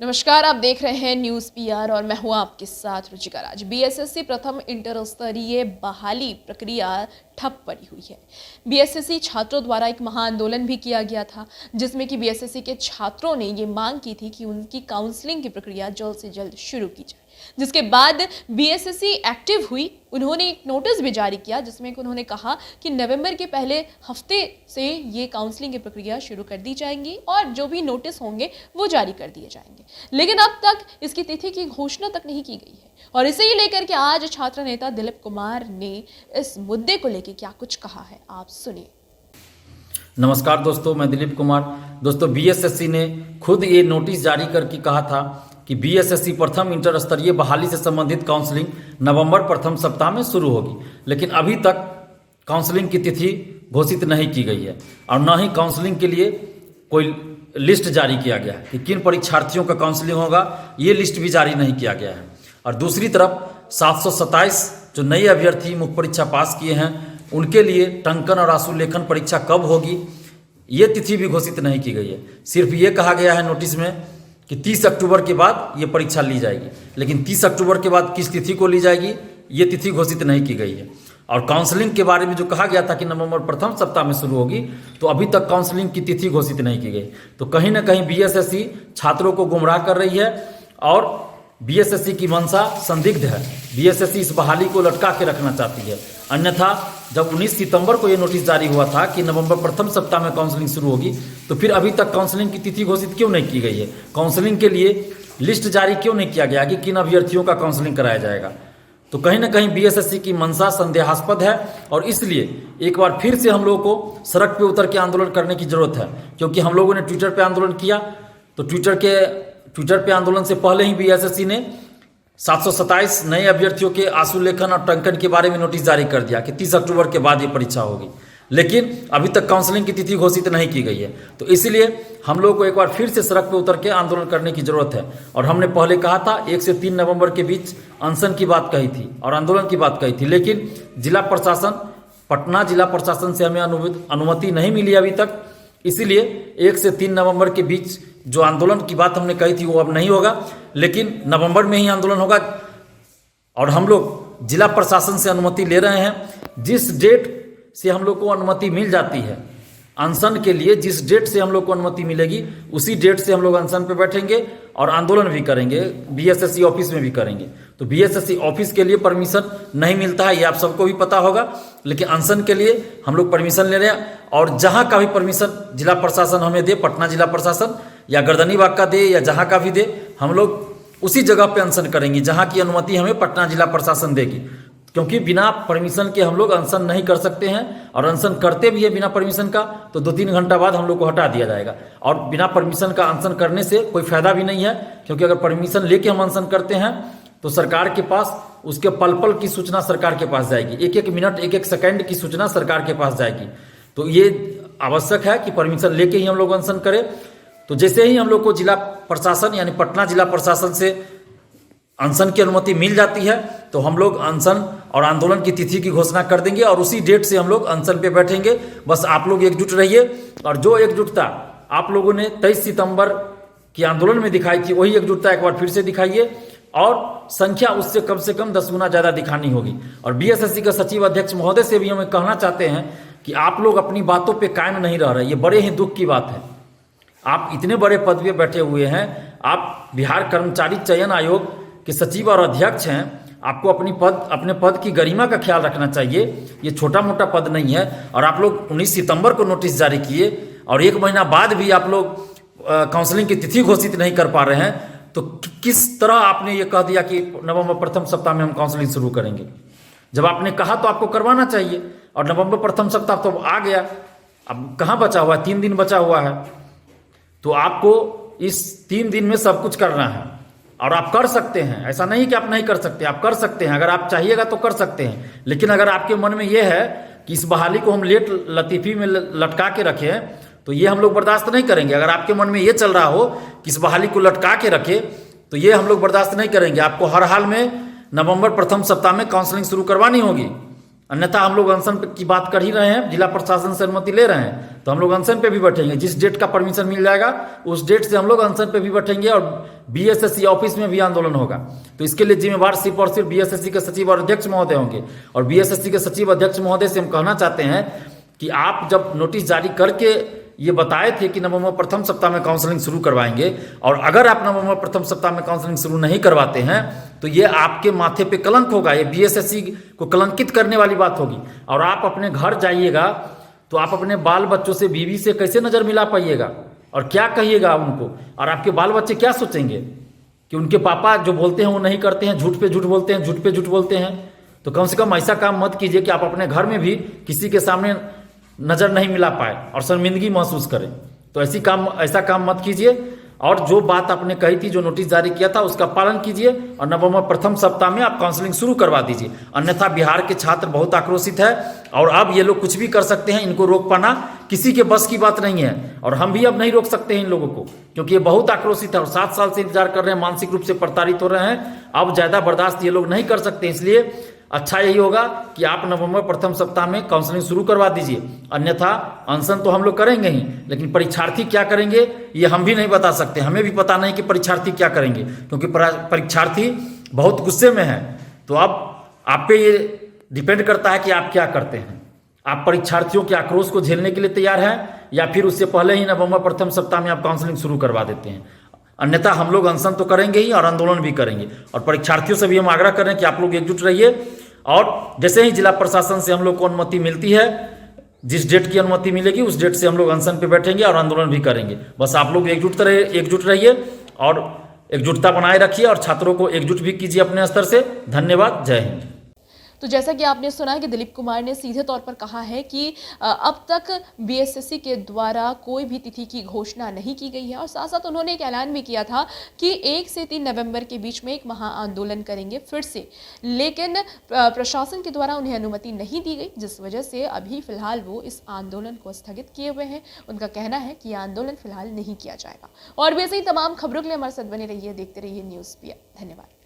नमस्कार, आप देख रहे हैं न्यूज़ पीआर और मैं हूं आपके साथ रुचिका राज। बीएसएससी प्रथम इंटर स्तरीय बहाली प्रक्रिया ठप पड़ी हुई है। बीएसएससी छात्रों द्वारा एक महाआंदोलन भी किया गया था, जिसमें कि बीएसएससी के छात्रों ने ये मांग की थी कि उनकी काउंसलिंग की प्रक्रिया जल्द से जल्द शुरू की जाए। जिसके बाद बीएसएससी एक्टिव हुई। उन्होंने एक नोटिस भी जारी किया, जिसमें उन्होंने कहा कि नवंबर के पहले हफ्ते से ये काउंसलिंग की प्रक्रिया शुरू कर दी जाएंगी और जो भी नोटिस होंगे वो जारी कर दिए जाएंगे। लेकिन अब तक इसकी तिथि की घोषणा तक नहीं की गई है और इसे ही लेकर के आज छात्र नेता दिलीप कुमार ने इस मुद्दे को लेकर क्या कुछ कहा है, आप सुनिए। नमस्कार दोस्तों, मैं दिलीप कुमार। दोस्तों, बीएसएससी ने खुद ये नोटिस जारी करके कहा था कि बीएसएससी प्रथम इंटर स्तरीय बहाली से संबंधित काउंसलिंग नवंबर प्रथम सप्ताह में शुरू होगी, लेकिन अभी तक काउंसलिंग की तिथि घोषित नहीं की गई है और न ही काउंसलिंग के लिए कोई लिस्ट जारी किया गया है कि किन परीक्षार्थियों का काउंसलिंग होगा, ये लिस्ट भी जारी नहीं किया गया है। और दूसरी तरफ 727 जो नए अभ्यर्थी मुख्य परीक्षा पास किए हैं, उनके लिए टंकन और आशुलेखन परीक्षा कब होगी, ये तिथि भी घोषित नहीं की गई है। सिर्फ ये कहा गया है नोटिस में कि 30 अक्टूबर के बाद ये परीक्षा ली जाएगी, लेकिन 30 अक्टूबर के बाद किस तिथि को ली जाएगी, ये तिथि घोषित नहीं की गई है। और काउंसलिंग के बारे में जो कहा गया था कि नवंबर प्रथम सप्ताह में शुरू होगी, तो अभी तक काउंसलिंग की तिथि घोषित नहीं की गई। तो कहीं ना कहीं बीएसएससी छात्रों को गुमराह कर रही है और बीएसएससी की मंशा संदिग्ध है। बीएसएससी इस बहाली को लटका के रखना चाहती है। अन्यथा जब 19 सितंबर को ये नोटिस जारी हुआ था कि नवंबर प्रथम सप्ताह में काउंसलिंग शुरू होगी, तो फिर अभी तक काउंसलिंग की तिथि घोषित क्यों नहीं की गई है? काउंसलिंग के लिए लिस्ट जारी क्यों नहीं किया गया कि किन अभ्यर्थियों का काउंसलिंग कराया जाएगा? तो कहीं ना कहीं बीएसएससी की मंशा संदेहास्पद है और इसलिए एक बार फिर से हम लोगों को सड़क पे उतर के आंदोलन करने की जरूरत है। क्योंकि हम लोगों ने ट्विटर पे आंदोलन किया, तो ट्विटर पे आंदोलन से पहले ही बीएसएससी ने 727 नए अभ्यर्थियों के आशुलेखन और टंकन के बारे में नोटिस जारी कर दिया कि 30 अक्टूबर के बाद ये परीक्षा होगी, लेकिन अभी तक काउंसलिंग की तिथि घोषित नहीं की गई है। तो इसलिए हम लोग को एक बार फिर से सड़क पर उतर के आंदोलन करने की जरूरत है। और हमने पहले कहा था 1 से 3 नवंबर के बीच अनशन की बात कही थी और आंदोलन की बात कही थी, लेकिन पटना जिला प्रशासन से हमें अनुमति नहीं मिली अभी तक। इसीलिए 1 से 3 नवंबर के बीच जो आंदोलन की बात हमने कही थी वो अब नहीं होगा, लेकिन नवंबर में ही आंदोलन होगा। और हम लोग जिला प्रशासन से अनुमति ले रहे हैं। जिस डेट से हम लोग को अनुमति मिल जाती है अनशन के लिए, जिस डेट से हम लोग को अनुमति मिलेगी उसी डेट से हम लोग अनशन पे बैठेंगे और आंदोलन भी करेंगे, बीएसएससी ऑफिस में भी करेंगे। तो बीएसएससी ऑफिस के लिए परमिशन नहीं मिलता है, ये आप सबको भी पता होगा, लेकिन अनशन के लिए हम लोग परमिशन ले रहे हैं। और जहाँ का भी परमिशन जिला प्रशासन हमें दे, पटना जिला प्रशासन या गर्दनीबाग का दे या जहाँ का भी दे, हम लोग उसी जगह पे अनशन करेंगे जहाँ की अनुमति हमें पटना जिला प्रशासन देगी। क्योंकि बिना परमिशन के हम लोग अनशन नहीं कर सकते हैं, और अनशन करते भी है बिना परमिशन का तो 2-3 घंटा बाद हम लोग को हटा दिया जाएगा। और बिना परमिशन का अनशन करने से कोई फायदा भी नहीं है, क्योंकि अगर परमिशन लेके हम अनशन करते हैं तो सरकार के पास उसके पल पल की सूचना सरकार के पास जाएगी, 1-1 मिनट 1-1 सेकंड की सूचना सरकार के पास जाएगी। तो ये आवश्यक है कि परमिशन लेके ही हम लोग अनशन करें। तो जैसे ही हम लोग को जिला प्रशासन यानी पटना जिला प्रशासन से अनशन की अनुमति मिल जाती है, तो हम लोग अनशन और आंदोलन की तिथि की घोषणा कर देंगे और उसी डेट से हम लोग अनशन पे बैठेंगे। बस आप लोग एकजुट रहिए, और जो एकजुटता आप लोगों ने 23 सितंबर की आंदोलन में दिखाई थी, वही एकजुटता एक बार फिर से दिखाइए, और संख्या उससे कम से कम 10 गुना ज़्यादा दिखानी होगी। और बीएसएससी का सचिव अध्यक्ष महोदय से भी हमें कहना चाहते हैं कि आप लोग अपनी बातों पर कायम नहीं रह रहे, ये बड़े ही दुख की बात है। आप इतने बड़े पद पे बैठे हुए हैं, आप बिहार कर्मचारी चयन आयोग के सचिव और अध्यक्ष हैं, आपको अपने पद की गरिमा का ख्याल रखना चाहिए। ये छोटा मोटा पद नहीं है। और आप लोग 19 सितंबर को नोटिस जारी किए और 1 महीना बाद भी आप लोग काउंसलिंग की तिथि घोषित नहीं कर पा रहे हैं, तो किस तरह आपने ये कह दिया कि नवंबर प्रथम सप्ताह में हम काउंसलिंग शुरू करेंगे? जब आपने कहा तो आपको करवाना चाहिए, और नवंबर प्रथम सप्ताह तो आ गया, अब कहाँ बचा हुआ है? 3 दिन बचा हुआ है। तो आपको इस 3 दिन में सब कुछ करना है, और आप कर सकते हैं। ऐसा नहीं कि आप नहीं कर सकते, आप कर सकते हैं। अगर आप चाहिएगा तो कर सकते हैं। लेकिन अगर आपके मन में यह है कि इस बहाली को हम लेट लतीफ़ी में लटका के रखें, तो ये हम लोग बर्दाश्त नहीं करेंगे। अगर आपके मन में ये चल रहा हो कि इस बहाली को लटका के रखे, तो ये हम लोग बर्दाश्त नहीं करेंगे। आपको हर हाल में नवंबर प्रथम सप्ताह में काउंसलिंग शुरू करवानी होगी। अन्यथा हम लोग अनशन की बात कर ही रहे हैं, जिला प्रशासन से अनुमति ले रहे हैं, तो हम लोग अनशन पे भी बैठेंगे। जिस डेट का परमिशन मिल जाएगा उस डेट से हम लोग अनशन पे भी बैठेंगे और बीएसएससी ऑफिस में भी आंदोलन होगा। तो इसके लिए जिम्मेवार सिर्फ और सिर्फ बीएसएससी के सचिव और अध्यक्ष महोदय होंगे। और बीएसएससी के सचिव अध्यक्ष महोदय से हम कहना चाहते हैं कि आप जब नोटिस जारी करके ये बताए थे कि नवंबर प्रथम सप्ताह में काउंसलिंग शुरू करवाएंगे, और अगर आप नवंबर प्रथम सप्ताह में काउंसलिंग शुरू नहीं करवाते हैं तो ये आपके माथे पे कलंक होगा, ये बीएसएससी को कलंकित करने वाली बात होगी। और आप अपने घर जाइएगा तो आप अपने बाल बच्चों से, बीवी से कैसे नज़र मिला पाइएगा और क्या कहिएगा उनको, और आपके बाल बच्चे क्या सोचेंगे कि उनके पापा जो बोलते हैं वो नहीं करते हैं, झूठ पे झूठ बोलते हैं, झूठ पे झूठ बोलते हैं। तो कम से कम ऐसा काम मत कीजिए कि आप अपने घर में भी किसी के सामने नज़र नहीं मिला पाए और शर्मिंदगी महसूस करें। तो ऐसा काम मत कीजिए। और जो बात आपने कही थी, जो नोटिस जारी किया था, उसका पालन कीजिए और नवंबर प्रथम सप्ताह में आप काउंसलिंग शुरू करवा दीजिए। अन्यथा बिहार के छात्र बहुत आक्रोशित है और अब ये लोग कुछ भी कर सकते हैं, इनको रोक पाना किसी के बस की बात नहीं है। और हम भी अब नहीं रोक सकते हैं इन लोगों को, क्योंकि ये बहुत आक्रोशित है और 7 साल से इंतजार कर रहे हैं, मानसिक रूप से प्रताड़ित हो रहे हैं। अब ज़्यादा बर्दाश्त ये लोग नहीं कर सकते, इसलिए अच्छा यही होगा कि आप नवंबर प्रथम सप्ताह में काउंसलिंग शुरू करवा दीजिए। अन्यथा अनशन तो हम लोग करेंगे ही, लेकिन परीक्षार्थी क्या करेंगे ये हम भी नहीं बता सकते। हमें भी पता नहीं कि परीक्षार्थी क्या करेंगे, क्योंकि परीक्षार्थी बहुत गुस्से में है। तो अब आप पे ये डिपेंड करता है कि आप क्या करते हैं। आप परीक्षार्थियों के आक्रोश को झेलने के लिए तैयार हैं या फिर उससे पहले ही नवंबर प्रथम सप्ताह में आप काउंसलिंग शुरू करवा देते हैं। अन्यथा हम लोग अनशन तो करेंगे ही और आंदोलन भी करेंगे। और परीक्षार्थियों से भी हम आग्रह करें कि आप लोग एकजुट रहिए और जैसे ही जिला प्रशासन से हम लोग को अनुमति मिलती है, जिस डेट की अनुमति मिलेगी उस डेट से हम लोग अनशन पे बैठेंगे और आंदोलन भी करेंगे। बस आप लोग एकजुट रहिए और एकजुटता बनाए रखिए और छात्रों को एकजुट भी कीजिए अपने स्तर से। धन्यवाद। जय हिंद। तो जैसा कि आपने सुना कि दिलीप कुमार ने सीधे तौर पर कहा है कि अब तक बीएसएससी के द्वारा कोई भी तिथि की घोषणा नहीं की गई है और साथ साथ उन्होंने एक ऐलान भी किया था कि 1 से 3 नवंबर के बीच में एक महा आंदोलन करेंगे फिर से, लेकिन प्रशासन के द्वारा उन्हें अनुमति नहीं दी गई, जिस वजह से अभी फिलहाल वो इस आंदोलन को स्थगित किए हुए हैं। उनका कहना है कि यह आंदोलन फिलहाल नहीं किया जाएगा। और भी ऐसे ही तमाम खबरों के लिए हमारे साथ बने रहिए, देखते रहिए न्यूज़ पीआर। धन्यवाद।